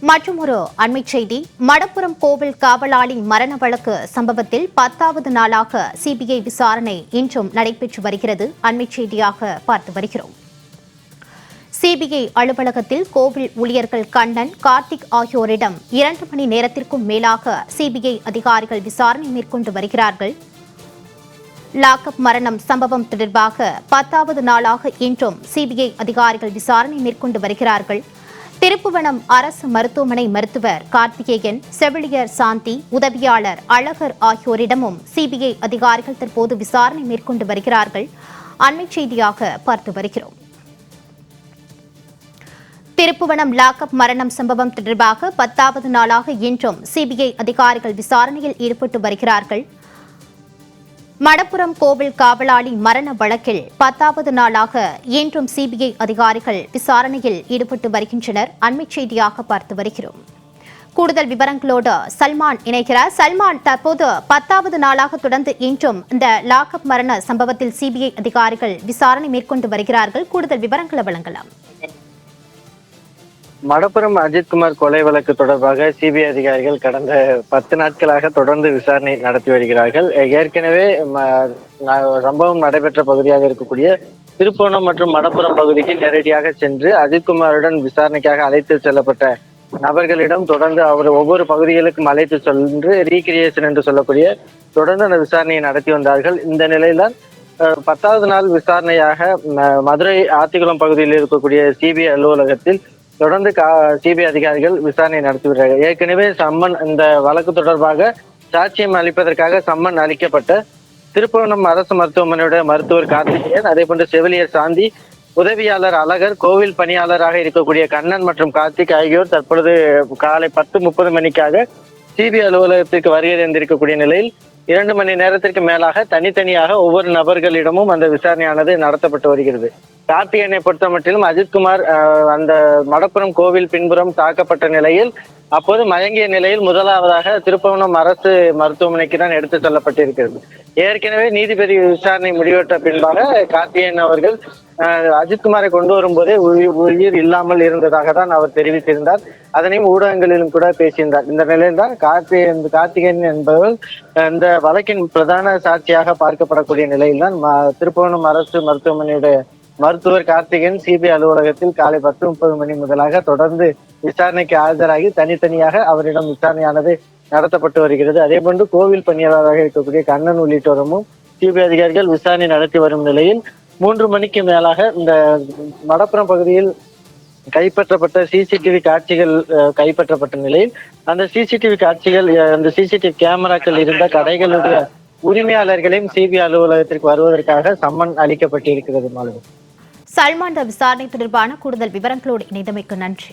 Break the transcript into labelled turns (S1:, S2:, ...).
S1: மற்றொரு அண்மைச் செய்தி. மடப்புரம் கோவில் காவலாளி மரண வழக்கு சம்பவத்தில் 10வது நாளாக சிபிஐ விசாரணை இன்றும் நடைபெற்று வருகிறது. அண்மைச் செய்தியாக பார்த்து வருகிறோம். சிபிஐ அலுவலகத்தில் கோவில் ஊழியர்கள் கண்ணன், கார்த்திக் ஆகியோரிடம் 2 மணி நேரத்திற்கும் மேலாக சிபிஐ அதிகாரிகள் விசாரணை மேற்கொண்டு வருகிறார்கள். லாக்அப் மரணம் சம்பவம் தொடர்பாக 10வது நாளாக இன்றும் சிபிஐ அதிகாரிகள் விசாரணை மேற்கொண்டு வருகிறார்கள். திருப்புவனம் அரசு மருத்துவமனை மருத்துவர் கார்த்திகேயன், செவிலியர் சாந்தி, உதவியாளர் அழகர் ஆகியோரிடமும் சிபிஐ அதிகாரிகள் தற்போது விசாரணை மேற்கொண்டு வருகிறார்கள். அண்மைச் செய்தியாக பார்த்து வருகிறோம். திருப்புவனம் லாக்அப் மரணம் சம்பவம் தொடர்பாக 10வது நாளாக இன்றும் சிபிஐ அதிகாரிகள் விசாரணையில் ஈடுபட்டு வருகிறார்கள். மடப்புரம் கோவில் காவலாளி மரண வழக்கில் 10வது நாளாக இன்றும் சிபிஐ அதிகாரிகள் விசாரணையில் ஈடுபட்டு வருகின்றனர். அண்மைச் செய்தியாக பார்த்து வருகிறோம். கூடுதல் விவரங்களோடு சல்மான் இணைகிறார். சல்மான், தற்போது 10வது நாளாக தொடர்ந்து இன்றும் இந்த லாக்அப் மரண சம்பவத்தில் சிபிஐ அதிகாரிகள் விசாரணை மேற்கொண்டு வருகிறார்கள். கூடுதல் விவரங்களை வழங்கலாம்.
S2: மடப்புரம் அஜித்குமார் கொலை வழக்கு தொடர்பாக சிபிஐ அதிகாரிகள் கடந்த 10 நாட்களாக தொடர்ந்து விசாரணை நடத்தி வருகிறார்கள். ஏற்கனவே சம்பவம் நடைபெற்ற பகுதியாக இருக்கக்கூடிய திருப்போணம் மற்றும் மடப்புரம் பகுதிக்கு நேரடியாக சென்று அஜித்குமாருடன் விசாரணைக்காக அழைத்து செல்லப்பட்ட நபர்களிடம் தொடர்ந்து அவர் ஒவ்வொரு பகுதிகளுக்கும் அழைத்து சென்று ரீகிரியேஷன் என்று சொல்லக்கூடிய தொடர்ந்து அந்த விசாரணையை நடத்தி வந்தார்கள். இந்த நிலையில்தான் 10வது நாள் விசாரணையாக மதுரை ஆத்திக்குளம் பகுதியில் இருக்கக்கூடிய சிபிஐ அலுவலகத்தில் தொடர்ந்து சிபிஐ அதிகாரிகள் விசாரணை நடத்தி வருகிறார்கள். ஏற்கனவே சம்மன் இந்த வழக்கு தொடர்பாக சாட்சியம் அளிப்பதற்காக சம்மன் அளிக்கப்பட்ட திருப்புவனம் அரசு மருத்துவமனையுடைய மருத்துவர் கார்த்திகேயன், அதே போன்று செவிலியர் சாந்தி, உதவியாளர் அழகர், கோவில் பணியாளராக இருக்கக்கூடிய கண்ணன் மற்றும் கார்த்திக் ஆகியோர் தற்பொழுது காலை 10:30 மணிக்காக சிபிஐ அலுவலகத்திற்கு வருகை தந்திருக்கக்கூடிய நிலையில் 2 மணி நேரத்திற்கு மேலாக தனித்தனியாக ஒவ்வொரு நபர்களிடமும் அந்த விசாரணையானது நடத்தப்பட்டு வருகிறது. கார்த்திகேயனை பொறுத்த மட்டிலும் அஜித்குமார் அந்த மடப்புரம் கோவில் பின்புறம் தாக்கப்பட்ட நிலையில் அப்போது மயங்கிய நிலையில் முதலாவதாக திருப்புவனம் அரசு மருத்துவமனைக்கு தான் எடுத்து செல்லப்பட்டிருக்கிறது. ஏற்கனவே நீதிபதி விசாரணை முடிவெற்ற பின்பாக கார்த்திகேயன் அவர்கள் அஜித்குமாரை கொண்டு வரும்போதே உயிர் இல்லாமல் இருந்ததாக தான் அவர் தெரிவித்திருந்தார். அதனையும் ஊடகங்களிலும் கூட பேசியிருந்தார். இந்த நிலையில் தான் கார்த்திகேயன் என்பவர் இந்த வழக்கின் பிரதான சாட்சியாக பார்க்கப்படக்கூடிய நிலையில் தான் திருப்புவனம் அரசு மருத்துவமனையுடைய மருத்துவர் கார்த்திகேயன் சிபிஐ அலுவலகத்தில் காலை 10:30 மணி முதலாக தொடர்ந்து விசாரணைக்கு ஆஜராகி தனித்தனியாக அவரிடம் விசாரணையானது நடத்தப்பட்டு வருகிறது. அதே போன்று கோவில் பணியாளராக இருக்கக்கூடிய கண்ணன் உள்ளிட்டோரும் சிபிஐ அதிகாரிகள் விசாரணை நடத்தி வரும் நிலையில் 3 மணிக்கு மேலாக இந்த மடப்புரம் பகுதியில் கைப்பற்றப்பட்ட சிசிடிவி காட்சிகள் கைப்பற்றப்பட்ட நிலையில் அந்த சிசிடிவி காட்சிகள், அந்த சிசிடிவி கேமராக்கள் இருந்த கடைகளுடைய உரிமையாளர்களையும் சிபிஐ அலுவலகத்திற்கு வருவதற்காக சம்மன் அளிக்கப்பட்டிருக்கிறது.
S1: சல்மான், விசாரணை தொடர்பான கூடுதல் விவரங்களோடு இணைந்தமைக்கு நன்றி.